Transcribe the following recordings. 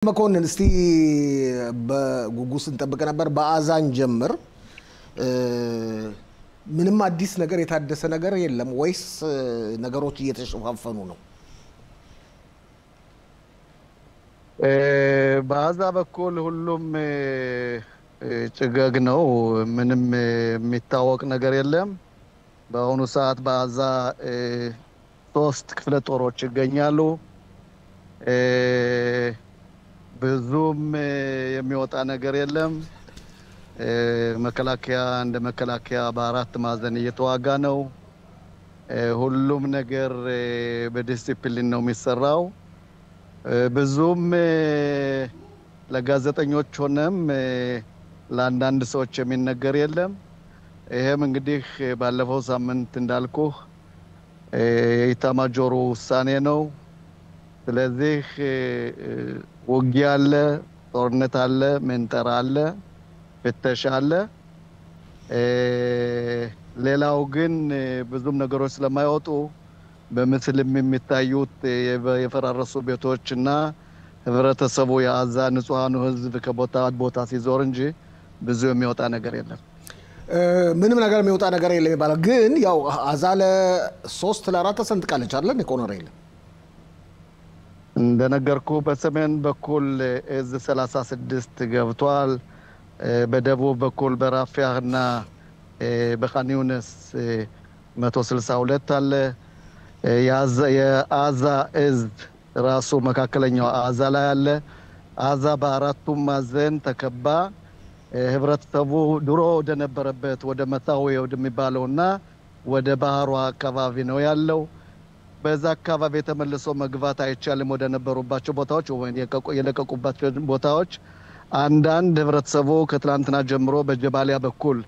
መኮንን እስቲ በጉጉስ እንጠብቅ ነበር በአዛን ጀምር ምንም አዲስ ነገር የታደሰ ነገር የለም ወይስ ነገሮች እየተሸፋፈኑ ነው? በአዛ በኩል ሁሉም ጭጋግ ነው ምንም የሚታወቅ ነገር የለም። በአሁኑ ሰዓት በአዛ 3 ክፍለ ጦሮች ይገኛሉ። ብዙም የሚወጣ ነገር የለም። መከላከያ እንደ መከላከያ በአራት ማዕዘን እየተዋጋ ነው። ሁሉም ነገር በዲሲፕሊን ነው የሚሰራው። ብዙም ለጋዜጠኞች ሆነም ለአንዳንድ ሰዎች የሚነገር የለም። ይሄም እንግዲህ ባለፈው ሳምንት እንዳልኩህ የኢታማጆሩ ውሳኔ ነው። ስለዚህ ውጊያ አለ፣ ጦርነት አለ፣ መንጠራ አለ፣ ፍተሻ አለ። ሌላው ግን ብዙም ነገሮች ስለማይወጡ በምስልም የሚታዩት የፈራረሱ ቤቶችና ህብረተሰቡ የአዛ ንጹሃኑ ህዝብ ከቦታ ቦታ ሲዞር እንጂ ብዙ የሚወጣ ነገር የለም። ምንም ነገር የሚወጣ ነገር የለም ይባላል። ግን ያው አዛ ለ3 ለ4 ተሰንጥቃለች አይደል? ኮሎኔል እንደነገርኩ በሰሜን በኩል እዝ 36 ገብቷል። በደቡብ በኩል በራፊያና በኻን-ዩኒስ 162 አለ። የአዛ እዝ ራሱ መካከለኛው አዛ ላይ አለ። አዛ በአራቱም ማዕዘን ተከባ ህብረተሰቡ ድሮ ወደ ነበረበት ወደ መታዊ ወደሚባለውና ወደ ባህሩ አካባቢ ነው ያለው። በዛ አካባቢ ተመልሶ መግባት አይቻልም ወደ ነበሩባቸው ቦታዎች ወይ የለቀቁባቸው ቦታዎች። አንዳንድ ህብረተሰቡ ከትላንትና ጀምሮ በጀባሊያ በኩል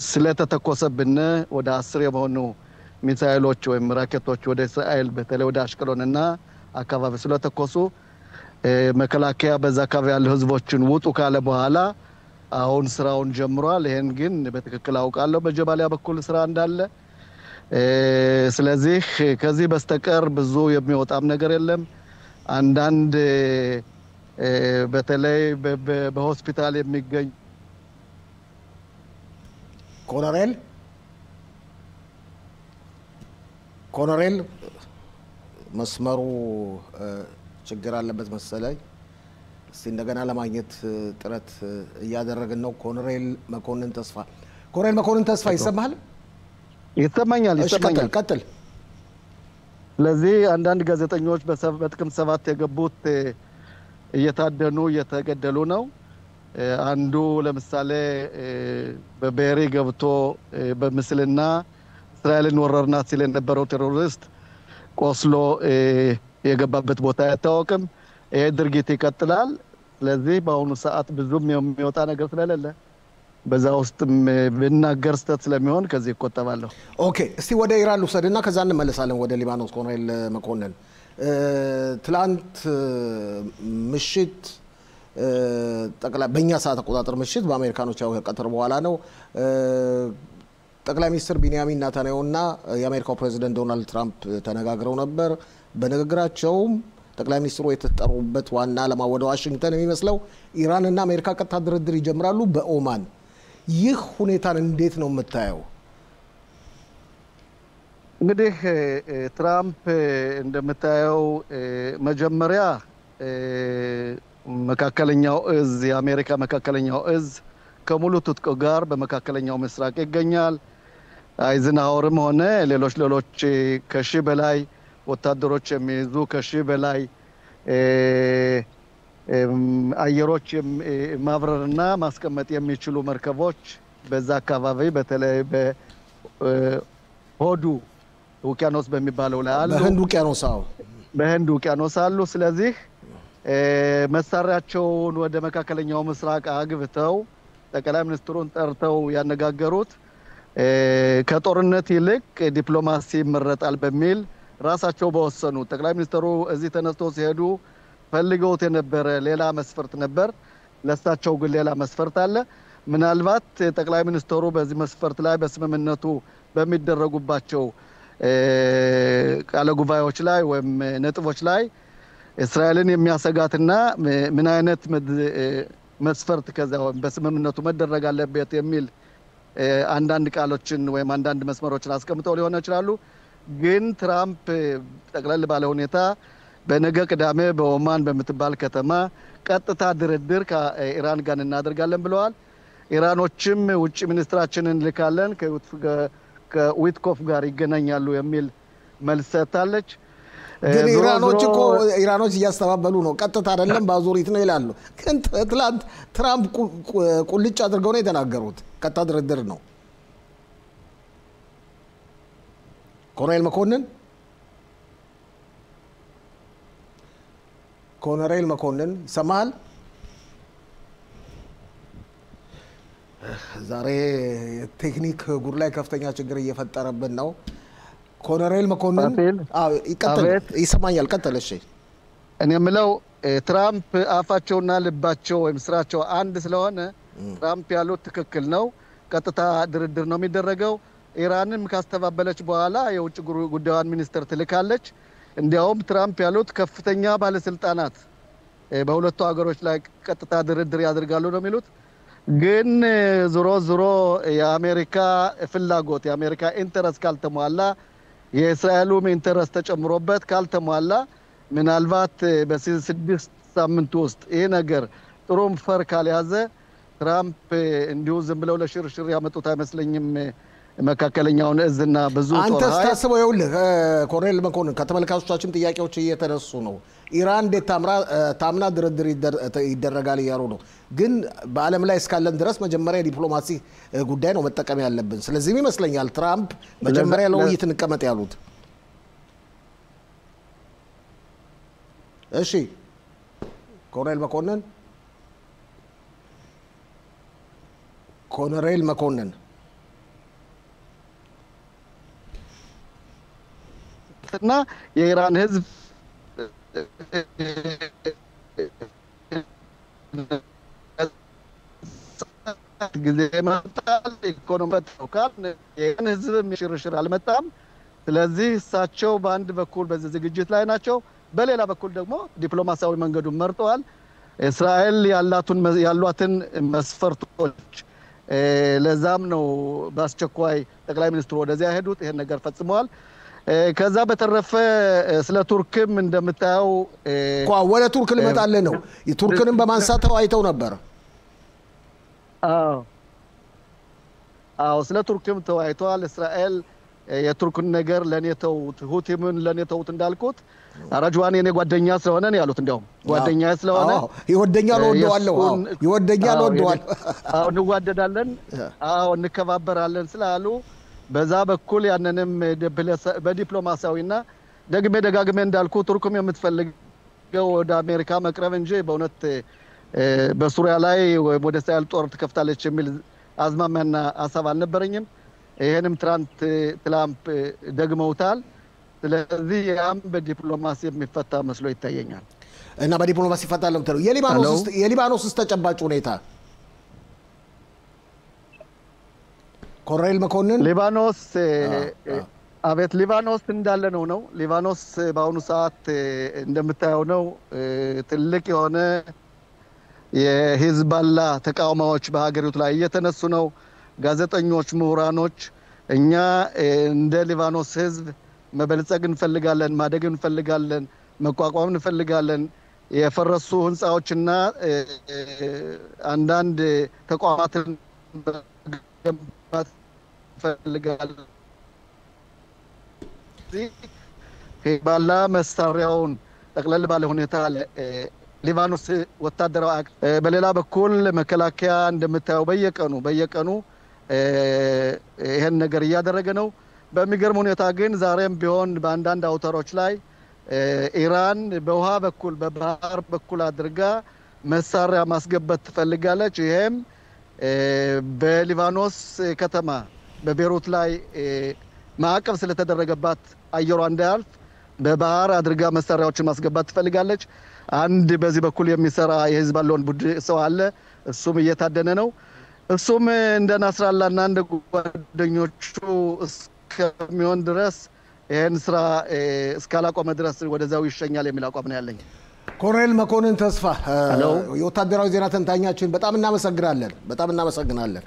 ስለተተኮሰብን ወደ 10 የሆኑ ሚሳኤሎች ወይም ራኬቶች ወደ እስራኤል በተለይ ወደ አሽቀሎንና አካባቢ ስለተኮሱ መከላከያ በዛ አካባቢ ያሉ ህዝቦችን ውጡ ካለ በኋላ አሁን ስራውን ጀምሯል። ይሄን ግን በትክክል አውቃለሁ በጀባሊያ በኩል ስራ እንዳለ። ስለዚህ ከዚህ በስተቀር ብዙ የሚወጣም ነገር የለም። አንዳንድ በተለይ በሆስፒታል የሚገኝ ኮሎኔል መስመሩ ችግር አለበት መሰለኝ። እስቲ እንደገና ለማግኘት ጥረት እያደረግን ነው። ኮሎኔል መኮንን ተስፋ ይሰማል? ይሰማኛል። ቀጥል። ስለዚህ አንዳንድ ጋዜጠኞች በጥቅምት 7 የገቡት እየታደኑ እየተገደሉ ነው። አንዱ ለምሳሌ በቤሪ ገብቶ በምስልና እስራኤልን ወረርናት ሲል የነበረው ቴሮሪስት ቆስሎ የገባበት ቦታ አይታወቅም። ይሄ ድርጊት ይቀጥላል። ስለዚህ በአሁኑ ሰዓት ብዙም የሚወጣ ነገር ስለሌለ በዛ ውስጥም ብናገር ስተት ስለሚሆን ከዚህ ይቆጠባለሁ። ኦኬ፣ እስቲ ወደ ኢራን ልውሰድና ከዛ እንመለሳለን ወደ ሊባኖስ። ኮሎኔል መኮንን ትላንት ምሽት በእኛ ሰዓት አቆጣጠር ምሽት በአሜሪካኖች ቀጥር በኋላ ነው ጠቅላይ ሚኒስትር ቢንያሚን ኔታንያሁና የአሜሪካው ፕሬዚደንት ዶናልድ ትራምፕ ተነጋግረው ነበር። በንግግራቸውም ጠቅላይ ሚኒስትሩ የተጠሩበት ዋና ዓላማ ወደ ዋሽንግተን የሚመስለው ኢራንና አሜሪካ ቀጥታ ድርድር ይጀምራሉ በኦማን። ይህ ሁኔታን እንዴት ነው የምታየው? እንግዲህ ትራምፕ እንደምታየው መጀመሪያ መካከለኛው እዝ የአሜሪካ መካከለኛው እዝ ከሙሉ ትጥቅ ጋር በመካከለኛው ምስራቅ ይገኛል። አይዝንሃወርም ሆነ ሌሎች ከሺህ በላይ ወታደሮች የሚይዙ ከሺህ በላይ አየሮች ማብረርና ማስቀመጥ የሚችሉ መርከቦች በዛ አካባቢ በተለይ በሆዱ ውቅያኖስ በሚባለው ላይ አሉ። በህንድ ውቅያኖስ አሉ። ስለዚህ መሳሪያቸውን ወደ መካከለኛው ምስራቅ አግብተው ጠቅላይ ሚኒስትሩን ጠርተው ያነጋገሩት ከጦርነት ይልቅ ዲፕሎማሲ ይመረጣል በሚል ራሳቸው በወሰኑ። ጠቅላይ ሚኒስትሩ እዚህ ተነስተው ሲሄዱ ፈልገውት የነበረ ሌላ መስፈርት ነበር። ለሳቸው ግን ሌላ መስፈርት አለ። ምናልባት ጠቅላይ ሚኒስትሩ በዚህ መስፈርት ላይ በስምምነቱ በሚደረጉባቸው ቃለ ጉባኤዎች ላይ ወይም ነጥቦች ላይ እስራኤልን የሚያሰጋትና ምን አይነት መስፈርት ከዛው በስምምነቱ መደረግ አለበት የሚል አንዳንድ ቃሎችን ወይም አንዳንድ መስመሮችን አስቀምጠው ሊሆን ይችላሉ። ግን ትራምፕ ጠቅለል ባለ ሁኔታ በነገ ቅዳሜ በኦማን በምትባል ከተማ ቀጥታ ድርድር ከኢራን ጋር እናደርጋለን ብለዋል። ኢራኖችም ውጭ ሚኒስትራችንን ልካለን ከዊትኮፍ ጋር ይገናኛሉ የሚል መልስ ሰጥታለች። ግን ኢራኖች እያስተባበሉ ነው። ቀጥታ አይደለም በአዙሪት ነው ይላሉ። ግን ትላንት ትራምፕ ቁልጭ አድርገው ነው የተናገሩት። ቀጥታ ድርድር ነው። ኮሎኔል መኮንን ይሰማሃል? ዛሬ ቴክኒክ ጉድ ላይ ከፍተኛ ችግር እየፈጠረብን ነው። ኮሎኔል መኮንን ይሰማኛል? ቀጥል። እሺ እኔ የምለው ትራምፕ አፋቸውና ልባቸው ወይም ስራቸው አንድ ስለሆነ ትራምፕ ያሉት ትክክል ነው። ቀጥታ ድርድር ነው የሚደረገው። ኢራንም ካስተባበለች በኋላ የውጭ ጉዳዩን ሚኒስትር ትልካለች። እንዲያውም ትራምፕ ያሉት ከፍተኛ ባለስልጣናት በሁለቱ ሀገሮች ላይ ቀጥታ ድርድር ያደርጋሉ ነው የሚሉት። ግን ዞሮ የአሜሪካ ፍላጎት የአሜሪካ ኢንተረስት ካልተሟላ የእስራኤሉም ኢንተረስት ተጨምሮበት ካልተሟላ ምናልባት በ6 ሳምንት ውስጥ ይሄ ነገር ጥሩም ፈር ካልያዘ ትራምፕ እንዲሁ ዝም ብለው ለሽርሽር ያመጡት አይመስለኝም። መካከለኛውን እዝና ብዙ አንተ ስታስበው ይኸውልህ ኮሎኔል መኮንን ከተመልካቾቻችን ጥያቄዎች እየተነሱ ነው። ኢራን እንዴት ታምና ድርድር ይደረጋል እያሉ ነው። ግን በዓለም ላይ እስካለን ድረስ መጀመሪያ የዲፕሎማሲ ጉዳይ ነው መጠቀም ያለብን። ስለዚህም ይመስለኛል ትራምፕ መጀመሪያ ለውይይት እንቀመጥ ያሉት። እሺ ኮሎኔል መኮንን እና የኢራን ህዝብ ጊዜ መጣል ኢኮኖሚት ሎካል የኢራን ህዝብ ሽርሽር አልመጣም። ስለዚህ እሳቸው በአንድ በኩል በዚህ ዝግጅት ላይ ናቸው፣ በሌላ በኩል ደግሞ ዲፕሎማሲያዊ መንገዱን መርጠዋል። እስራኤል ያሏትን መስፈርቶች ለዛም ነው በአስቸኳይ ጠቅላይ ሚኒስትሩ ወደዚያ ሄዱት፣ ይሄን ነገር ፈጽመዋል። ከዛ በተረፈ ስለ ቱርክም እንደምታየው ወደ ቱርክ ልመጣልህ ነው። የቱርክንም በማንሳት ተወያይተው ነበር። አዎ ስለ ቱርክም ተወያይተዋል። እስራኤል የቱርክን ነገር ለኔ ተውት፣ ሁቲምን ለኔ ተውት እንዳልኩት አራጅዋን የኔ ጓደኛ ስለሆነ ነው ያሉት። እንዲያውም ጓደኛ ስለሆነ ይወደኛል፣ ወደዋለሁ። ይወደኛል፣ ወደዋለሁ። አዎ እንዋደዳለን፣ አዎ እንከባበራለን ስላሉ በዛ በኩል ያንንም በዲፕሎማሲያዊና ደጋግሜ እንዳልኩ ቱርክም የምትፈልገው ወደ አሜሪካ መቅረብ እንጂ በእውነት በሱሪያ ላይ ወደ እስራኤል ጦር ትከፍታለች የሚል አዝማሚያና ሀሳብ አልነበረኝም። ይሄንም ትራምፕ ደግመውታል። ስለዚህ ያም በዲፕሎማሲ የሚፈታ መስሎ ይታየኛል። እና በዲፕሎማሲ ይፈታል ለምትለው የሊባኖስ ውስጥ ተጨባጭ ሁኔታ ኮሎኔል መኮንን ሊባኖስ ሊባኖስ እንዳለ ነው። ሊባኖስ በአሁኑ ሰዓት እንደምታየው ነው። ትልቅ የሆነ የሂዝባላ ተቃውሞዎች በሀገሪቱ ላይ እየተነሱ ነው። ጋዜጠኞች፣ ምሁራኖች እኛ እንደ ሊባኖስ ህዝብ መበልጸግ እንፈልጋለን፣ ማደግ እንፈልጋለን፣ መቋቋም እንፈልጋለን። የፈረሱ ህንፃዎችና አንዳንድ ተቋማትን ፈልጋለን። ሂዝባላ መሳሪያውን ጠቅለል ባለ ሁኔታ ሊባኖስ ወታደራዊ በሌላ በኩል መከላከያ እንደምታየው በየቀኑ ይሄን ነገር እያደረገ ነው። በሚገርም ሁኔታ ግን ዛሬም ቢሆን በአንዳንድ አውታሮች ላይ ኢራን በውሃ በኩል በባህር በኩል አድርጋ መሳሪያ ማስገባት ትፈልጋለች። ይሄም በሊባኖስ ከተማ በቤሩት ላይ ማዕቀብ ስለተደረገባት አየሯ እንዳያልፍ በባህር አድርጋ መሳሪያዎችን ማስገባት ትፈልጋለች። አንድ በዚህ በኩል የሚሰራ የሂዝባላውን ቡድን ሰው አለ። እሱም እየታደነ ነው። እሱም እንደ ናስራላና እንደ ጓደኞቹ እስከሚሆን ድረስ ይሄን ስራ እስካላቆመ ድረስ ወደዛው ይሸኛል የሚል አቋም ነው ያለኝ። ኮሎኔል መኮንን ተስፋ የወታደራዊ ዜና ተንታኛችን በጣም እናመሰግናለን።